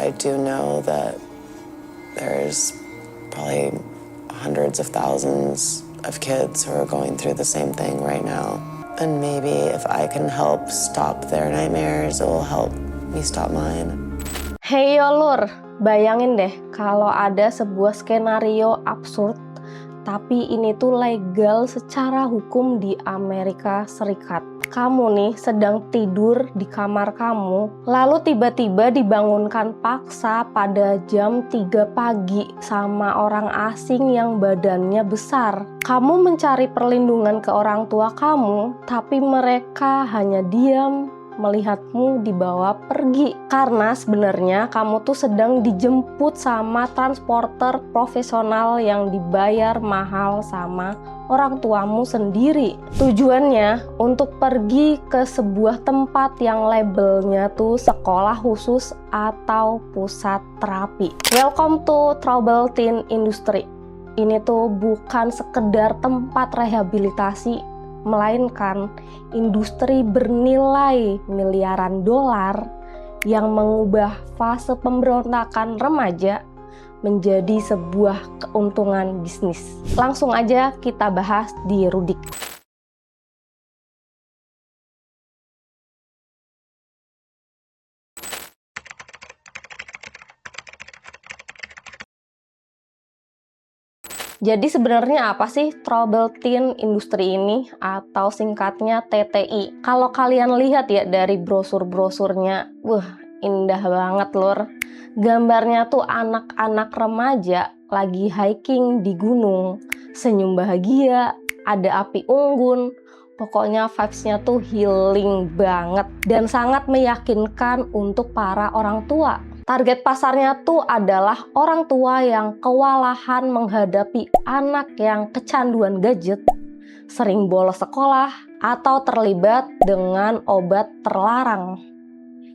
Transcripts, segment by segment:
I do know that there's probably hundreds of thousands of kids who are going through the same thing right now. And maybe if I can help stop their nightmares, it will help me stop mine. Hey yo lur, bayangin deh kalau ada sebuah skenario absurd, tapi ini tuh legal secara hukum di Amerika Serikat. Kamu nih sedang tidur di kamar kamu, lalu tiba-tiba dibangunkan paksa pada jam 3 pagi sama orang asing yang badannya besar. Kamu mencari perlindungan ke orang tua kamu, tapi mereka hanya diam melihatmu dibawa pergi. Karena sebenarnya kamu tuh sedang dijemput sama transporter profesional yang dibayar mahal sama orang tuamu sendiri. Tujuannya untuk pergi ke sebuah tempat yang labelnya tuh sekolah khusus atau pusat terapi. Welcome to Trouble Teen Industry. Ini tuh bukan sekedar tempat rehabilitasi, melainkan industri bernilai miliaran dolar yang mengubah fase pemberontakan remaja menjadi sebuah keuntungan bisnis. Langsung aja kita bahas di Rudik. Jadi sebenarnya apa sih Trouble Teen Industry ini, atau singkatnya TTI? Kalau kalian lihat ya dari brosur-brosurnya, indah banget lur. Gambarnya tuh anak-anak remaja lagi hiking di gunung, senyum bahagia, ada api unggun. Pokoknya vibes-nya tuh healing banget dan sangat meyakinkan untuk para orang tua. Target pasarnya tuh adalah orang tua yang kewalahan menghadapi anak yang kecanduan gadget, sering bolos sekolah, atau terlibat dengan obat terlarang.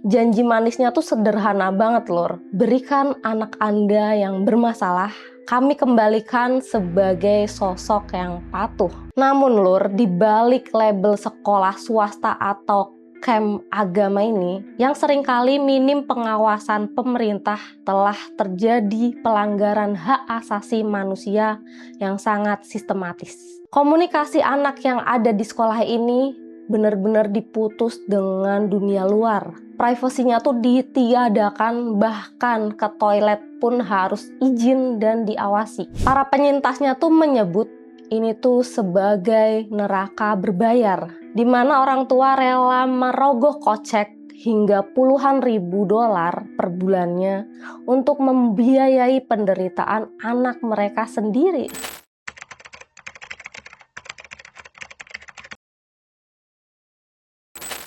Janji manisnya tuh sederhana banget lur. Berikan anak Anda yang bermasalah, kami kembalikan sebagai sosok yang patuh. Namun lur, di balik label sekolah swasta atau camp agama ini, yang seringkali minim pengawasan pemerintah, telah terjadi pelanggaran hak asasi manusia yang sangat sistematis. Komunikasi anak yang ada di sekolah ini benar-benar diputus dengan dunia luar. Privasinya tuh ditiadakan, bahkan ke toilet pun harus izin dan diawasi. Para penyintasnya tuh menyebut ini tuh sebagai neraka berbayar, di mana orang tua rela merogoh kocek hingga puluhan ribu dolar per bulannya untuk membiayai penderitaan anak mereka sendiri.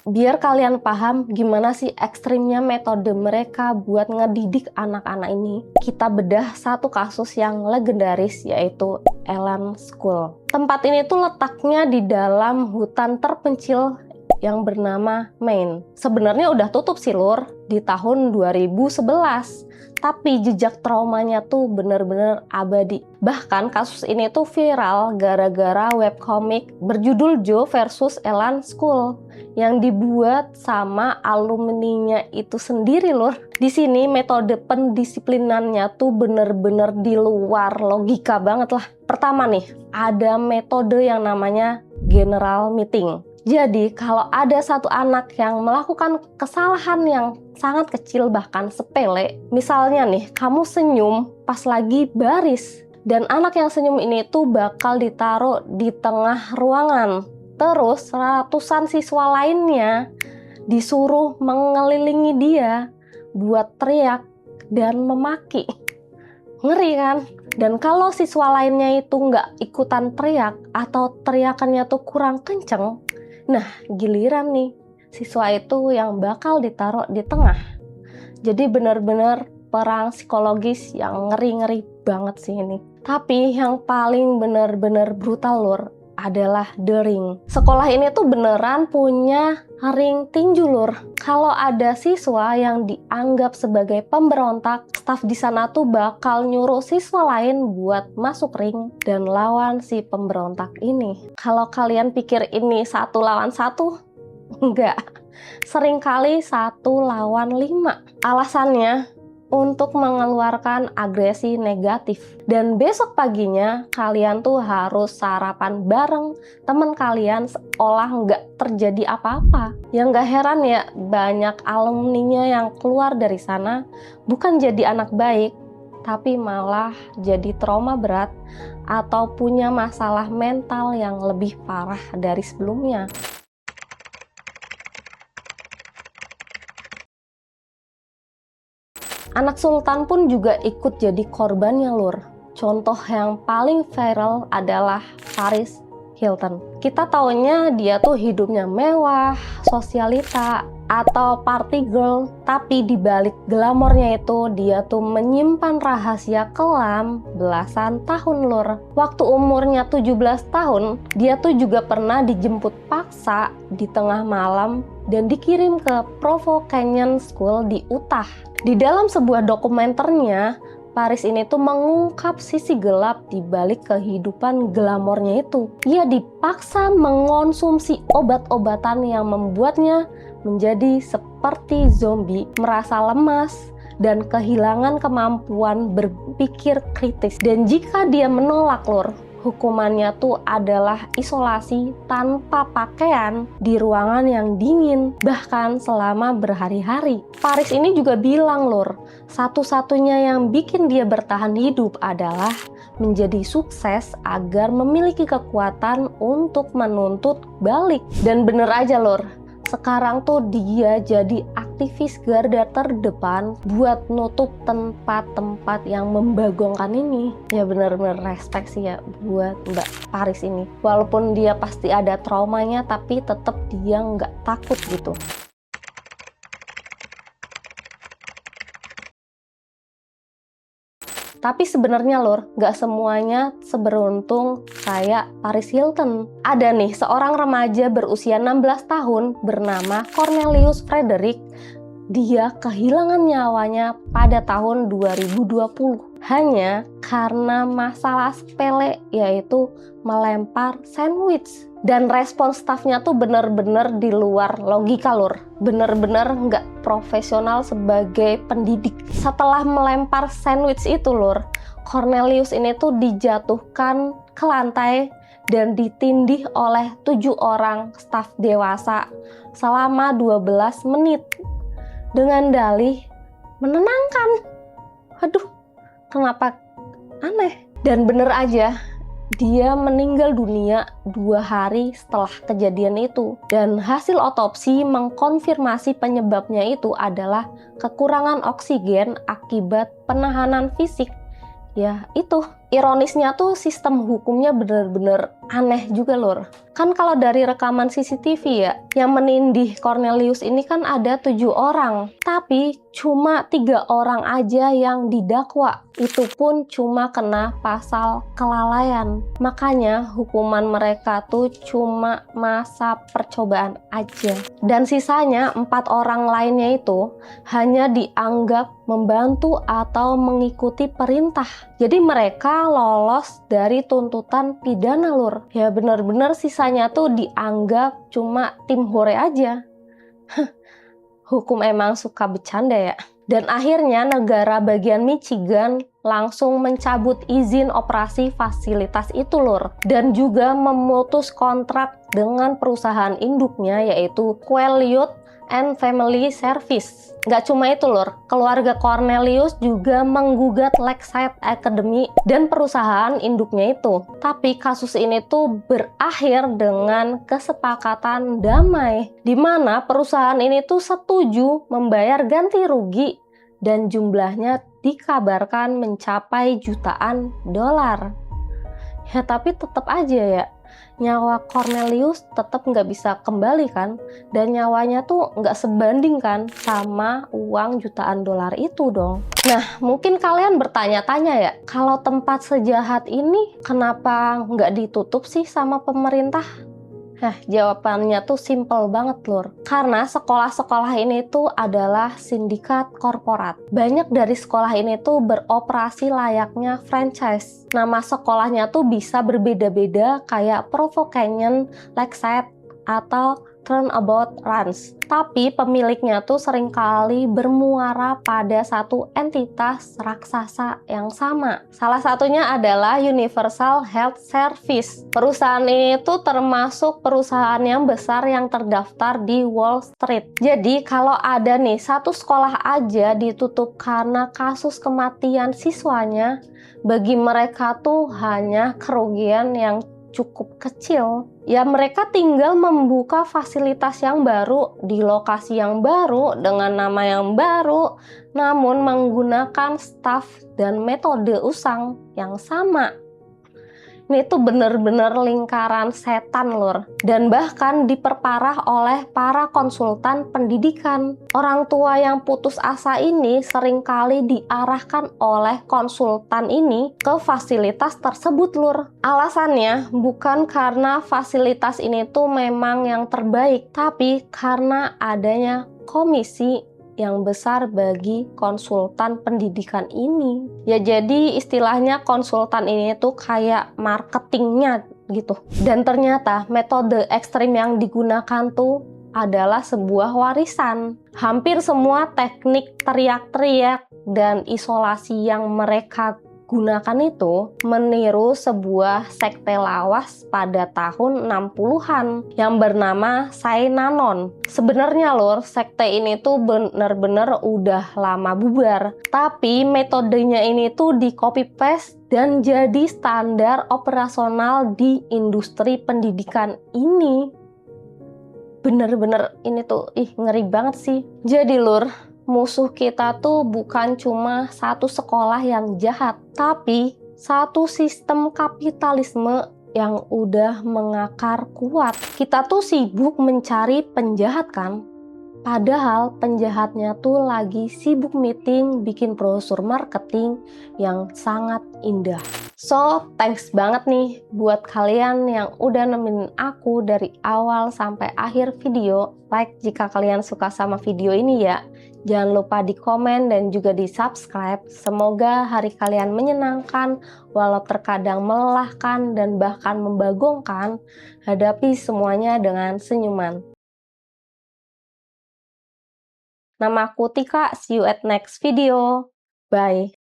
Biar kalian paham gimana sih ekstrimnya metode mereka buat ngedidik anak-anak ini, kita bedah satu kasus yang legendaris, yaitu Ellen School. Tempat ini tuh letaknya di dalam hutan terpencil yang bernama Maine. Sebenarnya udah tutup sih lur di tahun 2011. Tapi jejak traumanya tuh bener-bener abadi. Bahkan kasus ini tuh viral gara-gara webcomic berjudul Joe versus Ellen School yang dibuat sama alumninya itu sendiri loh. Di sini metode pendisiplinannya tuh bener-bener di luar logika banget lah. Pertama nih, ada metode yang namanya general meeting. Jadi kalau ada satu anak yang melakukan kesalahan yang sangat kecil bahkan sepele, misalnya nih kamu senyum pas lagi baris, dan anak yang senyum ini tuh bakal ditaruh di tengah ruangan. Terus ratusan siswa lainnya disuruh mengelilingi dia buat teriak dan memaki. Ngeri kan? Dan kalau siswa lainnya itu nggak ikutan teriak atau teriakannya tuh kurang kenceng, nah giliran nih siswa itu yang bakal ditaruh di tengah. Jadi benar-benar perang psikologis yang ngeri-ngeri banget sih ini. Tapi yang paling benar-benar brutal lur adalah The Ring. Sekolah ini tuh beneran punya ring tinju lur. Kalau ada siswa yang dianggap sebagai pemberontak, staf di sana tuh bakal nyuruh siswa lain buat masuk ring dan lawan si pemberontak ini. Kalau kalian pikir ini 1 lawan 1, enggak. Seringkali 1 lawan 5. Alasannya untuk mengeluarkan agresi negatif. Dan besok paginya kalian tuh harus sarapan bareng temen kalian seolah nggak terjadi apa-apa. Yang nggak heran ya, banyak alumninya yang keluar dari sana bukan jadi anak baik, tapi malah jadi trauma berat atau punya masalah mental yang lebih parah dari sebelumnya. Anak sultan pun juga ikut jadi korbannya lur. Contoh yang paling viral adalah Paris Hilton. Kita taunya dia tuh hidupnya mewah, sosialita, atau party girl. Tapi di balik glamornya itu dia tuh menyimpan rahasia kelam belasan tahun lur. Waktu umurnya 17 tahun, dia tuh juga pernah dijemput paksa di tengah malam dan dikirim ke Provo Canyon School di Utah. Di dalam sebuah dokumenternya, Paris ini tuh mengungkap sisi gelap di balik kehidupan glamornya itu. Ia dipaksa mengonsumsi obat-obatan yang membuatnya menjadi seperti zombie, merasa lemas, dan kehilangan kemampuan berpikir kritis. Dan jika dia menolak lur, hukumannya tuh adalah isolasi tanpa pakaian di ruangan yang dingin, bahkan selama berhari-hari. Paris ini juga bilang lur, satu-satunya yang bikin dia bertahan hidup adalah menjadi sukses agar memiliki kekuatan untuk menuntut balik. Dan bener aja lur, sekarang tuh dia jadi aktivis garda terdepan buat nutup tempat-tempat yang membagongkan ini. Ya bener-bener respect sih ya buat Mbak Paris ini. Walaupun dia pasti ada traumanya, tapi tetap dia nggak takut gitu. Tapi sebenarnya lur, nggak semuanya seberuntung kayak Paris Hilton. Ada nih seorang remaja berusia 16 tahun bernama Cornelius Frederick. Dia kehilangan nyawanya pada tahun 2020 hanya karena masalah sepele, yaitu melempar sandwich. Dan respon stafnya tuh bener-bener di luar logika lur. Bener-bener nggak profesional sebagai pendidik. Setelah melempar sandwich itu lur, Cornelius ini tuh dijatuhkan ke lantai dan ditindih oleh 7 orang staf dewasa selama 12 menit. Dengan dalih menenangkan. Aduh, kenapa aneh? Dan bener aja, dia meninggal dunia 2 hari setelah kejadian itu. Dan hasil otopsi mengkonfirmasi penyebabnya itu adalah kekurangan oksigen akibat penahanan fisik. Ya itu, ironisnya tuh sistem hukumnya bener-bener aneh juga lur. Kan kalau dari rekaman CCTV ya, yang menindih Cornelius ini kan ada 7 orang. Tapi cuma 3 orang aja yang didakwa. Itu pun cuma kena pasal kelalaian. Makanya hukuman mereka tuh cuma masa percobaan aja. Dan sisanya 4 orang lainnya itu hanya dianggap membantu atau mengikuti perintah. Jadi mereka lolos dari tuntutan pidana lur. Ya bener-bener sisanya tuh dianggap cuma tim hore aja. Hukum emang suka bercanda ya. Dan akhirnya negara bagian Michigan langsung mencabut izin operasi fasilitas itu lur. Dan juga memutus kontrak dengan perusahaan induknya yaitu Quileute and Family Service. Nggak cuma itu lur, keluarga Cornelius juga menggugat Lakeside Academy dan perusahaan induknya itu. Tapi kasus ini tuh berakhir dengan kesepakatan damai, di mana perusahaan ini tuh setuju membayar ganti rugi dan jumlahnya dikabarkan mencapai jutaan dolar. Ya tapi tetap aja ya, nyawa Cornelius tetap nggak bisa kembali kan, dan nyawanya tuh nggak sebanding kan sama uang jutaan dolar itu dong. Nah mungkin kalian bertanya-tanya ya, kalau tempat sejahat ini kenapa nggak ditutup sih sama pemerintah? Nah, jawabannya tuh simple banget lur. Karena sekolah-sekolah ini tuh adalah sindikat korporat. Banyak dari sekolah ini tuh beroperasi layaknya franchise. Nama sekolahnya tuh bisa berbeda-beda kayak Provo Canyon, Lakeside, atau turnabout runs. Tapi pemiliknya tuh seringkali bermuara pada satu entitas raksasa yang sama. Salah satunya adalah Universal Health Service. Perusahaan ini tuh termasuk perusahaan yang besar yang terdaftar di Wall Street. Jadi kalau ada nih satu sekolah aja ditutup karena kasus kematian siswanya, bagi mereka tuh hanya kerugian yang cukup kecil. Ya mereka tinggal membuka fasilitas yang baru di lokasi yang baru dengan nama yang baru, namun menggunakan staf dan metode usang yang sama. Ini tuh bener-bener lingkaran setan lur, dan bahkan diperparah oleh para konsultan pendidikan. Orang tua yang putus asa ini seringkali diarahkan oleh konsultan ini ke fasilitas tersebut lur. Alasannya bukan karena fasilitas ini tuh memang yang terbaik, tapi karena adanya komisi yang besar bagi konsultan pendidikan ini. Ya jadi istilahnya konsultan ini tuh kayak marketingnya gitu. Dan ternyata metode ekstrim yang digunakan tuh adalah sebuah warisan. Hampir semua teknik teriak-teriak dan isolasi yang mereka gunakan itu meniru sebuah sekte lawas pada tahun 60-an yang bernama Synanon. Sebenarnya lur, sekte ini tuh bener-bener udah lama bubar, tapi metodenya ini tuh di copy paste dan jadi standar operasional di industri pendidikan ini. Bener-bener ini tuh ngeri banget sih. Jadi lur, musuh kita tuh bukan cuma satu sekolah yang jahat, tapi satu sistem kapitalisme yang udah mengakar kuat. Kita tuh sibuk mencari penjahat kan? Padahal penjahatnya tuh lagi sibuk meeting bikin brosur marketing yang sangat indah. So, thanks banget nih buat kalian yang udah nemenin aku dari awal sampai akhir video. Like jika kalian suka sama video ini ya. Jangan lupa di komen dan juga di subscribe. Semoga hari kalian menyenangkan, walau terkadang melelahkan dan bahkan membagongkan. Hadapi semuanya dengan senyuman. Nama aku Tika, see you at next video. Bye.